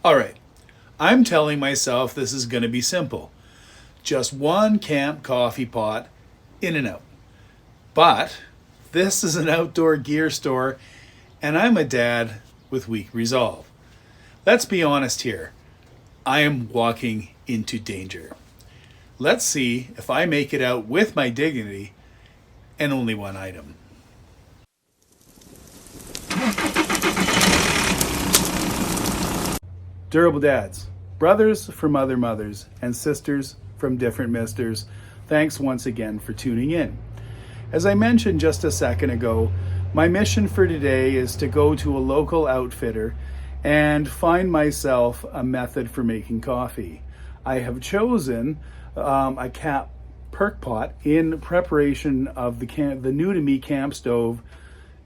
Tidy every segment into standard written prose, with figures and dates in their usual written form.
All right, I'm telling myself this is going to be simple. Just one camp coffee pot, in and out. But this is an outdoor gear store, and I'm a dad with weak resolve. Let's be honest here. I am walking into danger. Let's see if I make it out with my dignity and only one item. Durable dads, brothers from other mothers, and sisters from different misters, thanks once again for tuning in. As I mentioned just a second ago, my mission for today is to go to a local outfitter and find myself a method for making coffee. I have chosen a cap perk pot in preparation of the new to me camp stove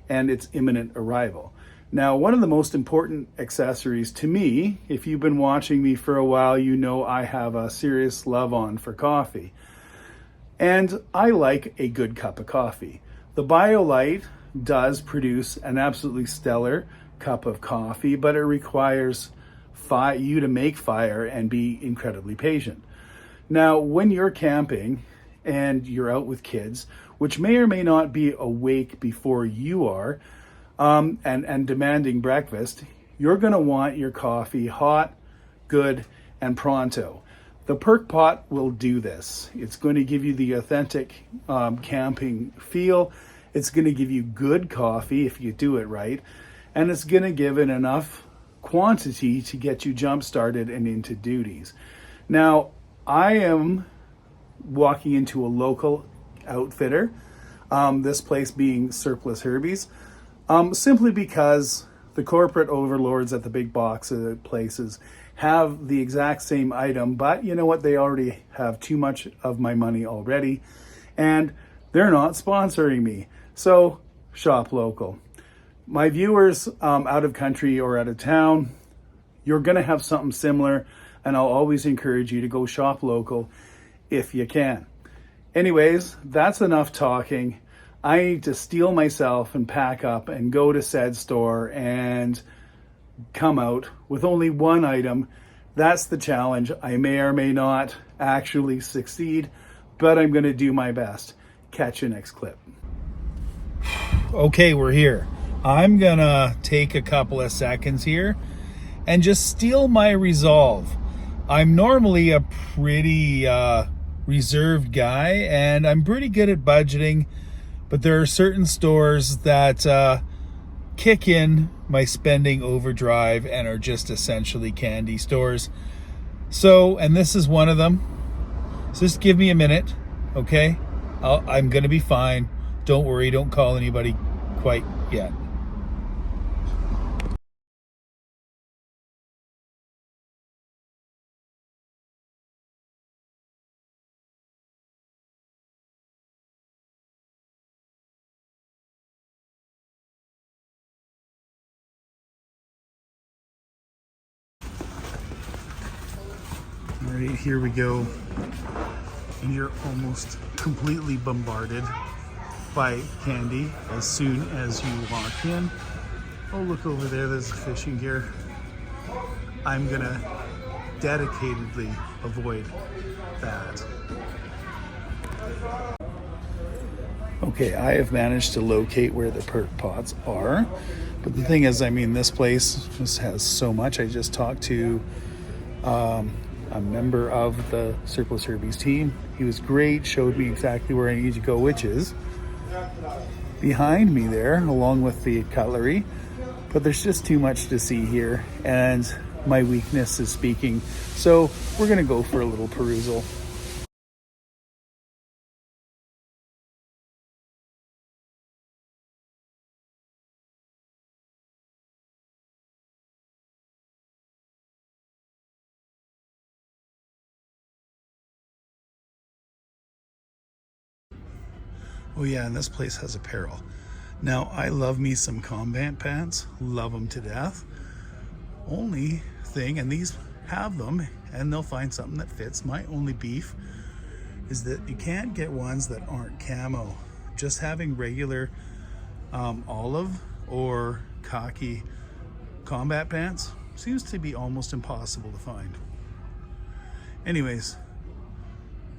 and its imminent arrival. Now, one of the most important accessories to me, if you've been watching me for a while, you know I have a serious love on for coffee. And I like a good cup of coffee. The BioLite does produce an absolutely stellar cup of coffee, but it requires you to make fire and be incredibly patient. Now, when you're camping and you're out with kids, which may or may not be awake before you are, and demanding breakfast, you're going to want your coffee hot, good, and pronto. The perk pot will do this. It's going to give you the authentic camping feel. It's going to give you good coffee if you do it right, and it's going to give it enough quantity to get you jump started and into duties. Now, I am walking into a local outfitter, this place being Surplus Herbies. Simply because the corporate overlords at the big box places have the exact same item, but you know what? They already have too much of my money already, and they're not sponsoring me. So shop local. My viewers out of country or out of town, you're going to have something similar, and I'll always encourage you to go shop local if you can. Anyways, that's enough talking. I need to steel myself and pack up and go to said store and come out with only one item. That's the challenge. I may or may not actually succeed, but I'm going to do my best. Catch you next clip. Okay, we're here. I'm going to take a couple of seconds here and just steel my resolve. I'm normally a pretty reserved guy, and I'm pretty good at budgeting. But there are certain stores that kick in my spending overdrive and are just essentially candy stores. So, and this is one of them. So just give me a minute, okay? I'm going to be fine. Don't worry, don't call anybody quite yet. All right, here we go. And you're almost completely bombarded by candy as soon as you walk in. Oh, look over there, there's fishing gear. I'm gonna dedicatedly avoid that. Okay, I have managed to locate where the perk pots are. But the thing is, I mean, this place just has so much. I just talked to a member of the Surplus Herbies team. He was great, showed me exactly where I need to go, which is behind me there, along with the cutlery. But there's just too much to see here, and my weakness is speaking. So we're gonna go for a little perusal. Oh yeah, and this place has apparel. Now, I love me some combat pants, love them to death. Only thing, and these have them, and they'll find something that fits. My only beef is that you can't get ones that aren't camo. Just having regular olive or khaki combat pants seems to be almost impossible to find. Anyways,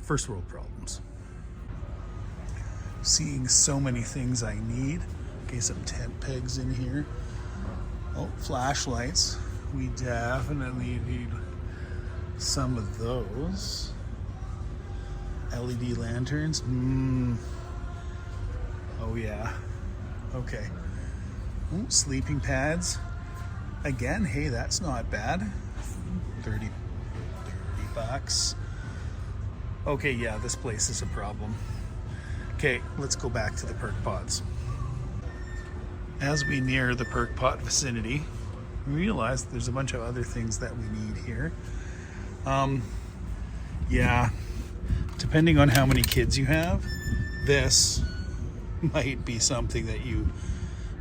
first world problems. Seeing so many things I need. Okay, some tent pegs in here. Oh, flashlights. We definitely need some of those. LED lanterns. Oh yeah. Okay. Ooh, sleeping pads. Again, hey, that's not bad. 30 bucks. Okay, yeah, this place is a problem. Okay, let's go back to the perk pods. As we near the perk pot vicinity, we realize there's a bunch of other things that we need here. Yeah, depending on how many kids you have, this might be something that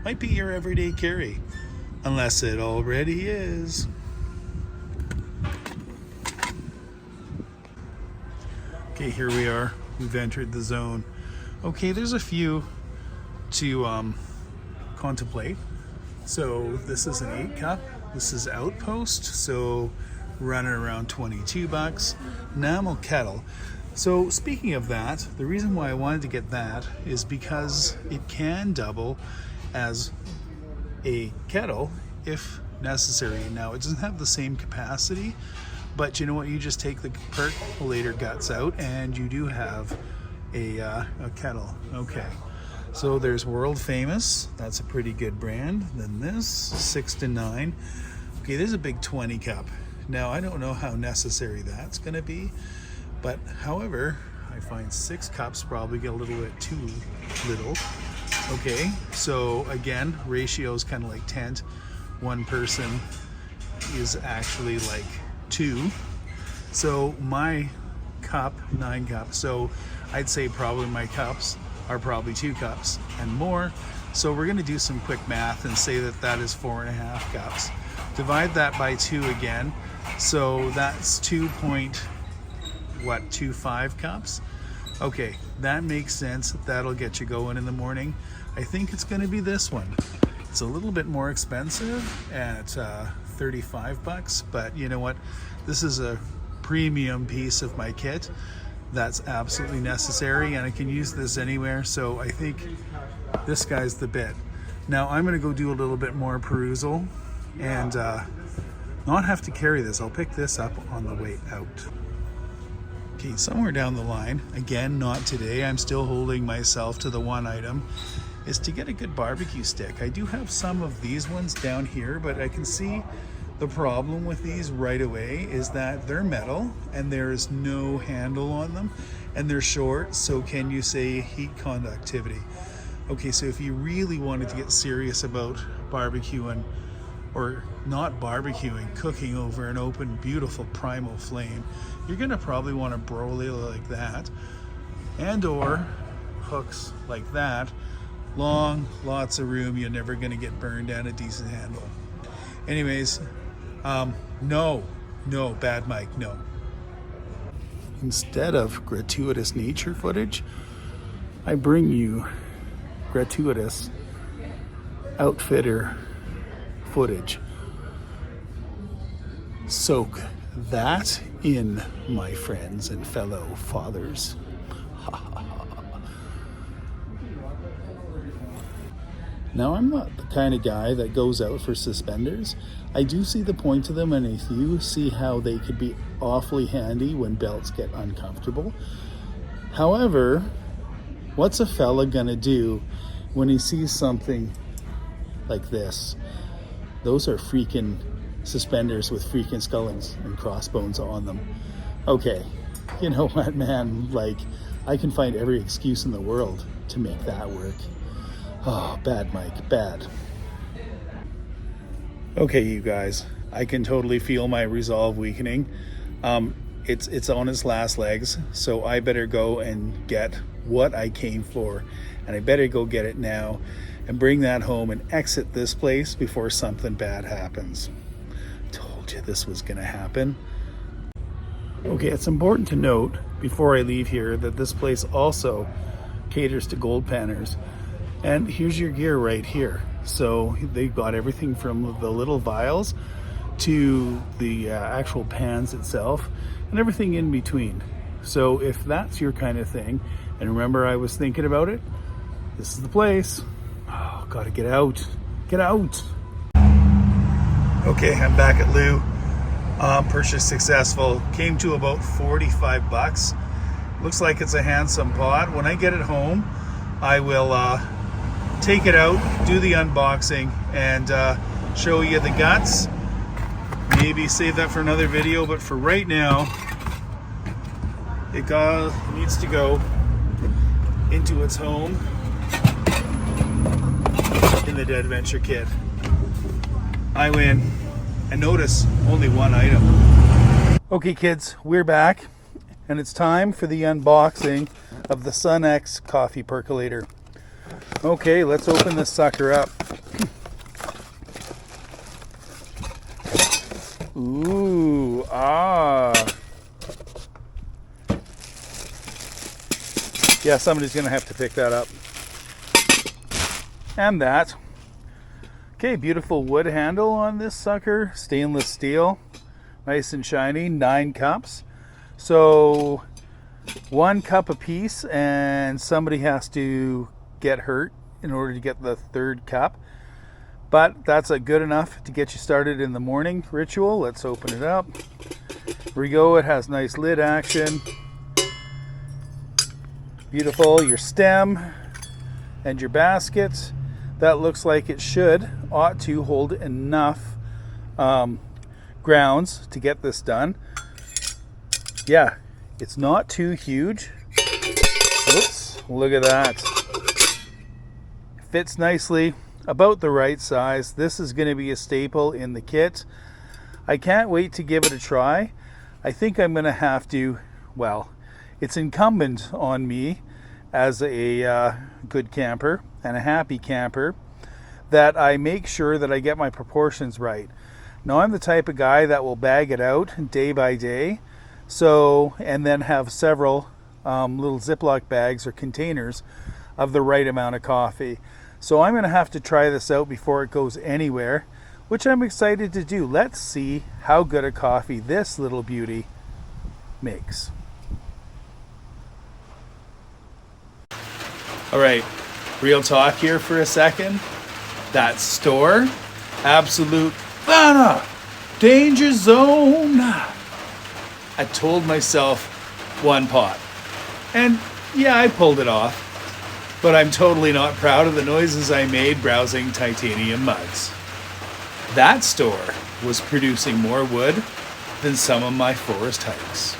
might be your everyday carry, unless it already is. Okay, here we are. We've entered the zone. Okay, there's a few to contemplate. So this is an 8 cup. This is Outpost, so running around 22 bucks. Enamel kettle. So speaking of that, the reason why I wanted to get that is because it can double as a kettle if necessary. Now it doesn't have the same capacity, but you know what, you just take the percolator guts out and you do have a kettle. Okay, so there's World Famous, that's a pretty good brand. Then this 6 to 9. Okay, there's a big 20 cup. Now I don't know how necessary that's gonna be, but however, I find 6 cups probably get a little bit too little. Okay, so again, ratio is kind of like tent. One person is actually like 2. So my cup, 9 cups. So I'd say probably my cups are probably 2 cups and more. So we're gonna do some quick math and say that that is 4.5 cups. Divide that by 2 again. So that's 2.25 cups. Okay, that makes sense. That'll get you going in the morning. I think it's gonna be this one. It's a little bit more expensive at 35 bucks, but you know what? This is a premium piece of my kit that's absolutely necessary, and I can use this anywhere, so I think this guy's the bit. Now I'm gonna go do a little bit more perusal and not have to carry this. I'll pick this up on the way out. Okay, somewhere down the line, again, not today, I'm still holding myself to the one item, is to get a good barbecue stick. I do have some of these ones down here, but I can see the problem with these right away is that they're metal and there is no handle on them and they're short, so can you say heat conductivity? Okay, so if you really wanted to get serious about barbecuing, or not barbecuing, cooking over an open, beautiful primal flame, you're gonna probably want a broiler like that, and or hooks like that. Long, lots of room, you're never gonna get burned down a decent handle. Anyways, no, bad mic, no. Instead of gratuitous nature footage, I bring you gratuitous outfitter footage. Soak that in, my friends and fellow fathers. Now, I'm not the kind of guy that goes out for suspenders. I do see the point to them, and I do see how they could be awfully handy when belts get uncomfortable. However, what's a fella gonna do when he sees something like this? Those are freaking suspenders with freaking skulls and crossbones on them. Okay, you know what, man? Like, I can find every excuse in the world to make that work. Oh, bad mic, bad. Okay, you guys, I can totally feel my resolve weakening. It's on its last legs, so I better go and get what I came for, and I better go get it now and bring that home and exit this place before something bad happens. Told you this was gonna happen. Okay, it's important to note before I leave here that this place also caters to gold panners. And here's your gear right here. So they've got everything from the little vials to the actual pans itself and everything in between. So if that's your kind of thing, and remember I was thinking about it, this is the place. Oh, gotta get out. Get out. Okay, I'm back at Lou. Purchase successful. Came to about 45 bucks. Looks like it's a handsome pot. When I get it home, I will take it out, do the unboxing, and show you the guts. Maybe save that for another video, but for right now, it needs to go into its home in the Dedventure Kit. I win. And notice, only one item. Okay kids, we're back, and it's time for the unboxing of the Sunnex coffee percolator. Okay, let's open this sucker up. Ooh, yeah, somebody's gonna have to pick that up. And that. Okay, beautiful wood handle on this sucker, stainless steel, nice and shiny, 9 cups. So 1 cup a piece, and somebody has to get hurt in order to get the 3rd cup. But that's good enough to get you started in the morning ritual. Let's open it up. Here we go. It has nice lid action. Beautiful. Your stem and your basket. That looks like it ought to hold enough grounds to get this done. Yeah, it's not too huge. Oops, look at that. Fits nicely, about the right size. This is going to be a staple in the kit. I can't wait to give it a try. I think I'm going to have to, well, it's incumbent on me as a good camper and a happy camper that I make sure that I get my proportions right. Now, I'm the type of guy that will bag it out day by day, and then have several little Ziploc bags or containers of the right amount of coffee. So I'm going to have to try this out before it goes anywhere, which I'm excited to do. Let's see how good a coffee this little beauty makes. All right, real talk here for a second. That store, absolute danger zone. I told myself 1 pot. And yeah, I pulled it off. But I'm totally not proud of the noises I made browsing titanium mugs. That store was producing more wood than some of my forest hikes.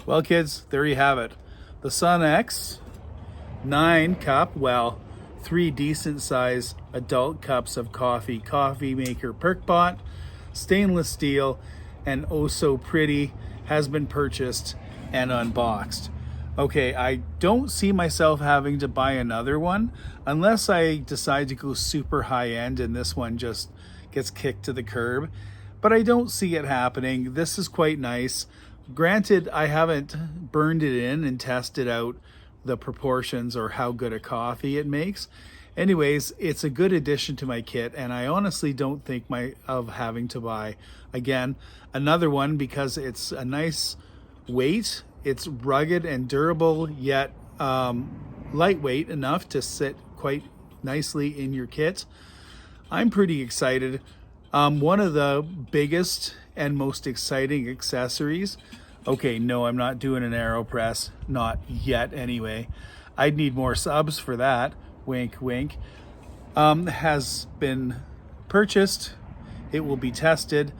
Well kids, there you have it. The Sunnex 9 cup, 3 decent size adult cups of coffee maker perk pot, stainless steel, and oh so pretty, has been purchased and unboxed. Okay, I don't see myself having to buy another one unless I decide to go super high end and this one just gets kicked to the curb, but I don't see it happening. This is quite nice. Granted, I haven't burned it in and tested out the proportions or how good a coffee it makes. Anyways, it's a good addition to my kit, and I honestly don't think of having to buy again another one because it's a nice weight. It's rugged and durable, yet lightweight enough to sit quite nicely in your kit. I'm pretty excited. One of the biggest and most exciting accessories, okay, no, I'm not doing an AeroPress, not yet anyway. I'd need more subs for that, wink, wink, has been purchased. It will be tested.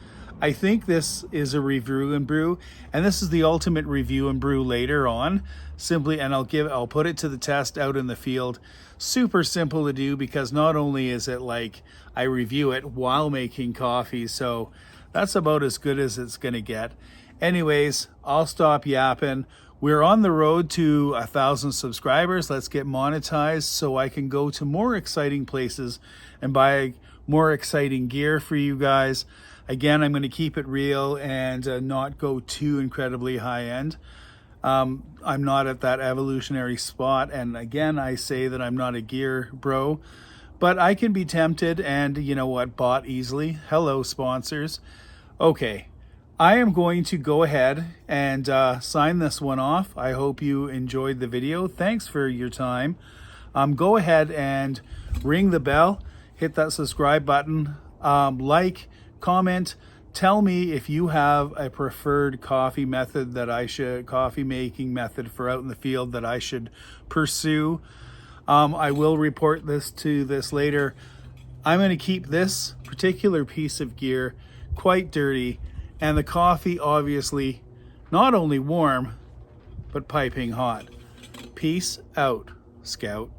I think this is a review and brew, and this is the ultimate review and brew later on. I'll put it to the test out in the field. Super simple to do because not only is it like I review it while making coffee, so that's about as good as it's gonna get. Anyways, I'll stop yapping. We're on the road to 1,000 subscribers. Let's get monetized so I can go to more exciting places and buy more exciting gear for you guys. Again, I'm going to keep it real and not go too incredibly high end. I'm not at that evolutionary spot. And again, I say that I'm not a gear bro, but I can be tempted, and you know what, bought easily. Hello, sponsors. Okay, I am going to go ahead and sign this one off. I hope you enjoyed the video. Thanks for your time. Go ahead and ring the bell, hit that subscribe button, like, comment, tell me if you have a preferred coffee method that coffee making method for out in the field that I should pursue. I will report this later. I'm going to keep this particular piece of gear quite dirty, and the coffee obviously not only warm, but piping hot. Peace out, Scout.